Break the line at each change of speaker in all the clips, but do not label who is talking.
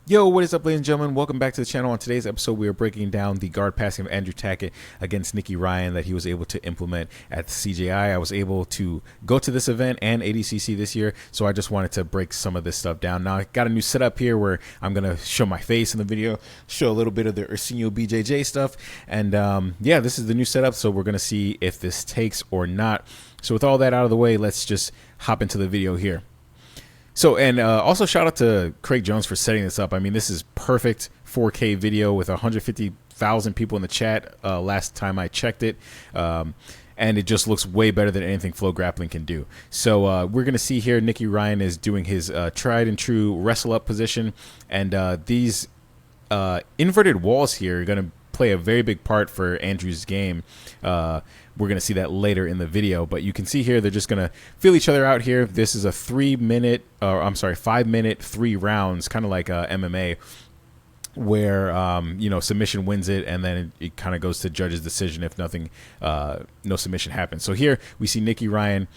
Yo, what is up, ladies and gentlemen? Welcome back to the channel. On today's episode, we are breaking down the guard passing of Andrew Tackett against Nicky Ryan that he was able to implement at the CJI. I was able to go to this event and ADCC this year, so I just wanted to break some of this stuff down. Now, I got a new setup here where I'm going to show my face in the video, show a little bit of the Ursinio BJJ stuff, and yeah, this is the new setup, so we're going to see if this takes or not. So with all that out of the way, let's just hop into the video here. So, and also shout out to Craig Jones for setting this up. I mean, this is perfect 4K video with 150,000 people in the chat last time I checked it. And it just looks way better than anything Flow Grappling can do. So we're going to see here Nicky Ryan is doing his tried and true wrestle up position. And these inverted walls here are going to play a very big part for Andrew's game. We're going to see that later in the video, but you can see here they're just going to feel each other out here. This is a 5 minute 3 rounds, kind of like MMA, where you know, submission wins it, and then it kind of goes to judge's decision if no submission happens. So here we see Nicky Ryan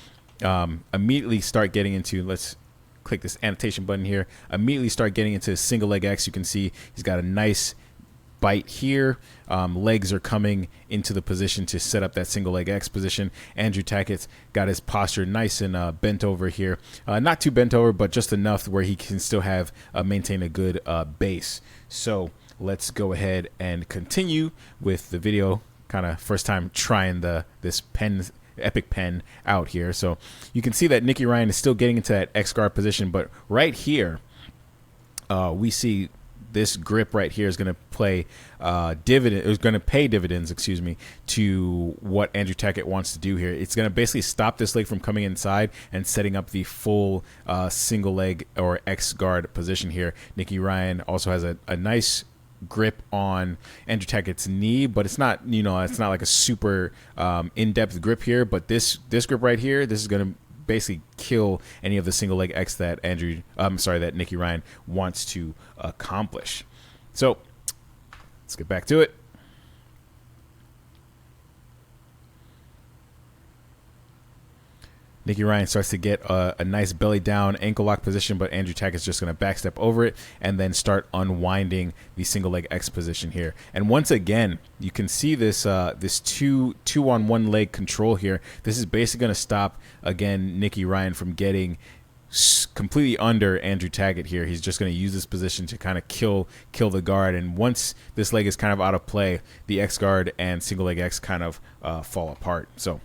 immediately start getting into, let's click this annotation button here, immediately start getting into single leg X. You can see he's got a nice bite here. Legs are coming into the position to set up that single leg X position. Andrew Tackett's got his posture nice and bent over here. Not too bent over, but just enough where he can still have maintain a good base. So let's go ahead and continue with the video. Kind of first time trying this epic pen out here. So you can see that Nicky Ryan is still getting into that X guard position, but right here we see this grip right here is going to play pay dividends, excuse me, to what Andrew Tackett wants to do here. It's going to basically stop this leg from coming inside and setting up the full single leg or X guard position here. Nicky Ryan also has a nice grip on Andrew Tackett's knee, but it's not, you know, it's not like a super in-depth grip here, but this grip right here, this is going to basically kill any of the single leg X that that Nicky Ryan wants to accomplish. So let's get back to it. Nicky Ryan starts to get a nice belly down ankle lock position, but Andrew Tackett's just going to backstep over it and then start unwinding the single leg X position here. And once again, you can see this this two on one leg control here. This is basically going to stop again Nicky Ryan from getting completely under Andrew Tackett here. He's just going to use this position to kind of kill the guard, and once this leg is kind of out of play, the X guard and single leg X kind of fall apart. So.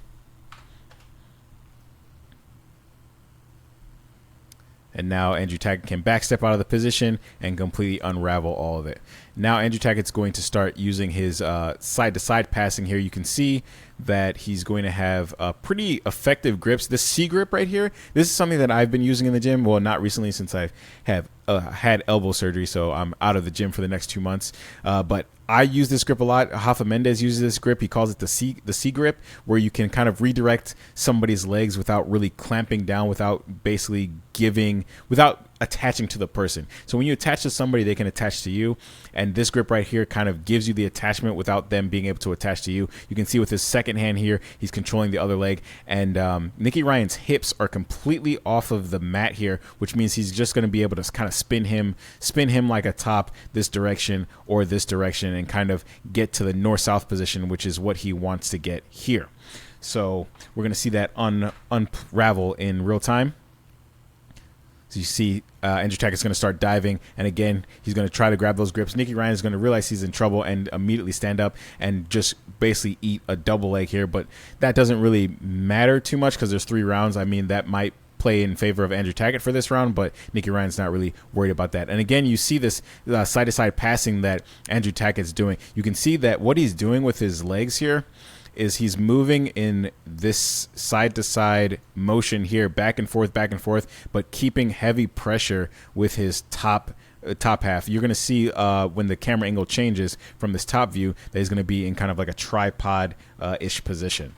And now Andrew Tackett can backstep out of the position and completely unravel all of it. Now Andrew Tackett's going to start using his side-to-side passing here. You can see that he's going to have pretty effective grips. This C grip right here, this is something that I've been using in the gym. Well, not recently since I have had elbow surgery, so I'm out of the gym for the next 2 months. But I use this grip a lot. Rafa Mendez uses this grip. He calls it the C grip, where you can kind of redirect somebody's legs without really clamping down, without basically without attaching to the person. So when you attach to somebody, they can attach to you. And this grip right here kind of gives you the attachment without them being able to attach to you. You can see with his second hand here, he's controlling the other leg. And Nicky Ryan's hips are completely off of the mat here, which means he's just going to be able to kind of spin him like a top this direction or this direction and kind of get to the north-south position, which is what he wants to get here. So we're going to see that unravel in real time. So you see Andrew Tackett's going to start diving, and again, he's going to try to grab those grips. Nicky Ryan is going to realize he's in trouble and immediately stand up and just basically eat a double leg here, but that doesn't really matter too much because there's 3 rounds. I mean, that might play in favor of Andrew Tackett for this round, but Nicky Ryan's not really worried about that. And again, you see this side-to-side passing that Andrew Tackett's doing. You can see that what he's doing with his legs here is he's moving in this side-to-side motion here, back and forth, but keeping heavy pressure with his top half. You're going to see when the camera angle changes from this top view that he's going to be in kind of like a tripod-ish position.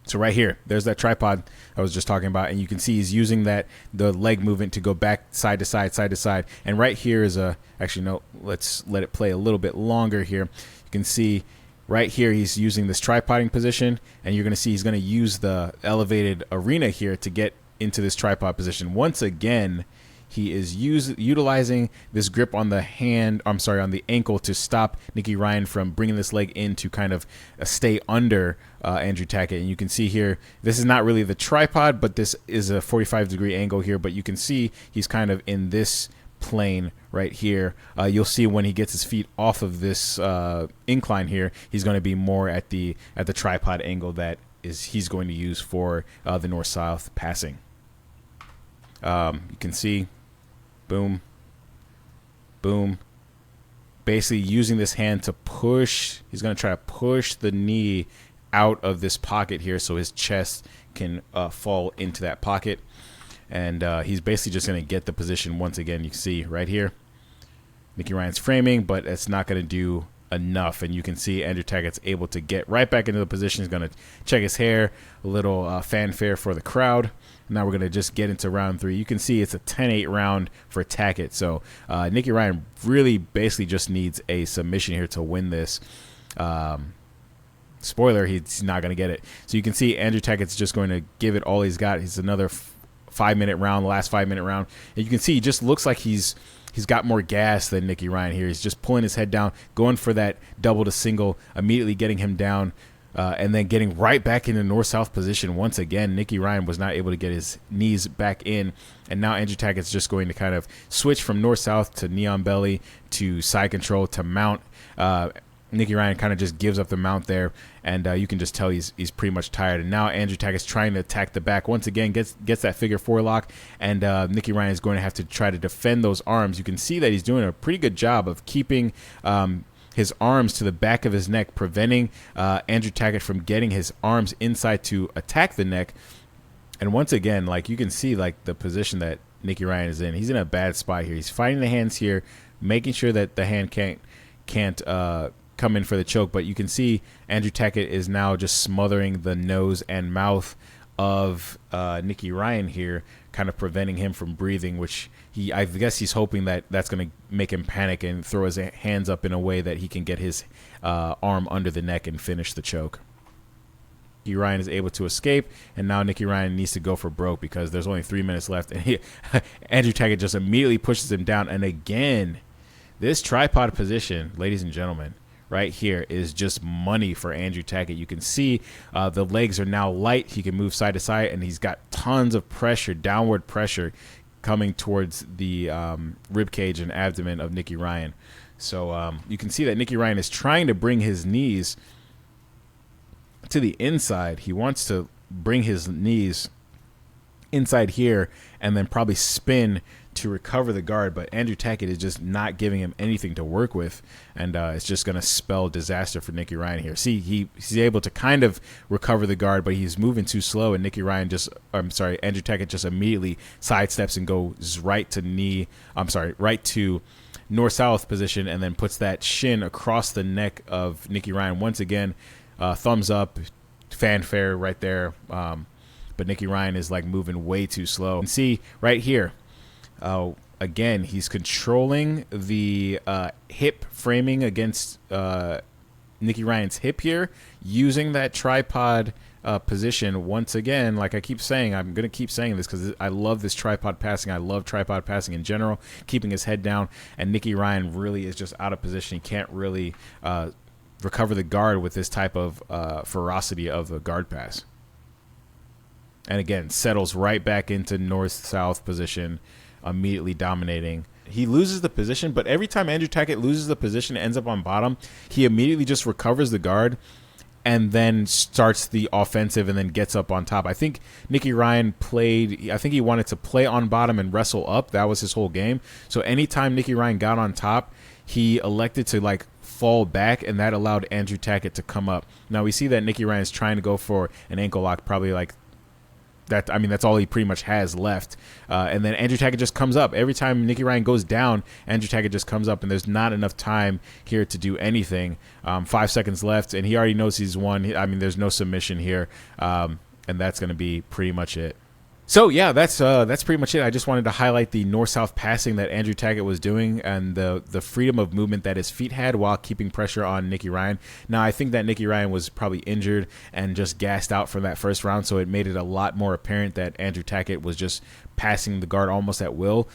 So right here, there's that tripod I was just talking about, and you can see he's using the leg movement to go back side to side. And right here is actually no, let's let it play a little bit longer here. You can see right here he's using this tripoding position, and you're going to see he's going to use the elevated arena here to get into this tripod position. Once again, he is utilizing this grip on the hand, I'm sorry, on the ankle to stop Nicky Ryan from bringing this leg in to kind of stay under Andrew Tackett. And you can see here, this is not really the tripod, but this is a 45-degree angle here. But you can see he's kind of in this plane right here. You'll see when he gets his feet off of this incline here, he's going to be more at the tripod angle that he's going to use for the north-south passing. You can see, boom, boom. Basically using this hand to push. He's going to try to push the knee out of this pocket here so his chest can fall into that pocket. And he's basically just going to get the position once again. You can see right here, Nicky Ryan's framing, but it's not going to do enough. And you can see Andrew Tackett's able to get right back into the position. He's going to check his hair, a little fanfare for the crowd. Now we're going to just get into round 3. You can see it's a 10-8 round for Tackett. So Nicky Ryan really basically just needs a submission here to win this. Spoiler, he's not going to get it. So you can see Andrew Tackett's just going to give it all he's got. It's another 5-minute round, the last 5-minute round. And you can see he just looks like he's got more gas than Nicky Ryan here. He's just pulling his head down, going for that double to single, immediately getting him down. And then getting right back into north-south position once again. Nicky Ryan was not able to get his knees back in, and now Andrew Tackett's just going to kind of switch from north-south to knee on belly to side control to mount. Nicky Ryan kind of just gives up the mount there, and you can just tell he's pretty much tired. And now Andrew Tackett's trying to attack the back once again, gets that figure 4 lock, and Nicky Ryan is going to have to try to defend those arms. You can see that he's doing a pretty good job of keeping his arms to the back of his neck, preventing Andrew Tackett from getting his arms inside to attack the neck. And once again, like you can see, like the position that Nicky Ryan is in, he's in a bad spot here. He's fighting the hands here, making sure that the hand can't come in for the choke. But you can see Andrew Tackett is now just smothering the nose and mouth of Nicky Ryan here, kind of preventing him from breathing, which I guess he's hoping that that's going to make him panic and throw his hands up in a way that he can get his arm under the neck and finish the choke. Nicky Ryan is able to escape, and now Nicky Ryan needs to go for broke because there's only 3 minutes left, and Andrew Tackett just immediately pushes him down. And again, this tripod position, ladies and gentlemen, right here is just money for Andrew Tackett. You can see the legs are now light. He can move side to side, and he's got tons of pressure, downward pressure, coming towards the rib cage and abdomen of Nicky Ryan. So you can see that Nicky Ryan is trying to bring his knees to the inside. He wants to bring his knees inside here and then probably spin to recover the guard, but Andrew Tackett is just not giving him anything to work with, and it's just going to spell disaster for Nicky Ryan here. See, he's able to kind of recover the guard, but he's moving too slow, and Andrew Tackett just immediately sidesteps and goes right to north-south position, and then puts that shin across the neck of Nicky Ryan. Once again, thumbs up, fanfare right there, but Nicky Ryan is like moving way too slow. And see right here, again, he's controlling the hip framing against Nicky Ryan's hip here, using that tripod position once again. Like I keep saying, I'm going to keep saying this because I love this tripod passing. I love tripod passing in general, keeping his head down, and Nicky Ryan really is just out of position. He can't really recover the guard with this type of ferocity of the guard pass. And again, settles right back into north-south position, immediately dominating. He loses the position, but every time Andrew Tackett loses the position and ends up on bottom, he immediately just recovers the guard and then starts the offensive and then gets up on top. I think Nicky Ryan he wanted to play on bottom and wrestle up. That was his whole game. So anytime Nicky Ryan got on top, he elected to like fall back, and that allowed Andrew Tackett to come up. Now we see that Nicky Ryan is trying to go for an ankle lock, probably like that. I mean, that's all he pretty much has left. And then Andrew Tackett just comes up. Every time Nicky Ryan goes down, Andrew Tackett just comes up, and there's not enough time here to do anything. 5 seconds left, and he already knows he's won. I mean, there's no submission here, and that's going to be pretty much it. So yeah, that's pretty much it. I just wanted to highlight the north-south passing that Andrew Tackett was doing and the freedom of movement that his feet had while keeping pressure on Nicky Ryan. Now I think that Nicky Ryan was probably injured and just gassed out from that first round, so it made it a lot more apparent that Andrew Tackett was just passing the guard almost at will.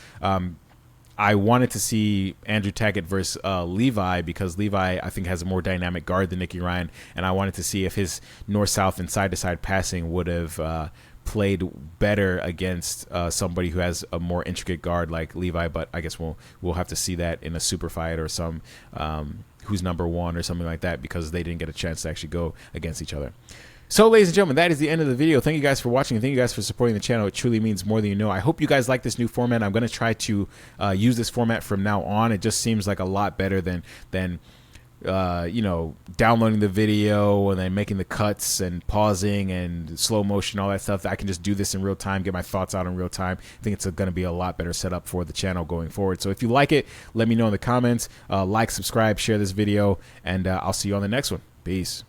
I wanted to see Andrew Tackett versus Levi because Levi, I think, has a more dynamic guard than Nicky Ryan, and I wanted to see if his north-south and side-to-side passing would have played better against somebody who has a more intricate guard like Levi. But I guess we'll have to see that in a super fight or some who's number one or something like that, because they didn't get a chance to actually go against each other. So, ladies and gentlemen, that is the end of the video. Thank you guys for watching, and thank you guys for supporting the channel. It truly means more than you know. I hope you guys like this new format. I'm going to try to use this format from now on. It just seems like a lot better than you know, downloading the video and then making the cuts and pausing and slow motion, all that stuff. I can just do this in real time, get my thoughts out in real time. I think it's going to be a lot better setup for the channel going forward. So if you like it, let me know in the comments. Like, subscribe, share this video, and I'll see you on the next one. Peace.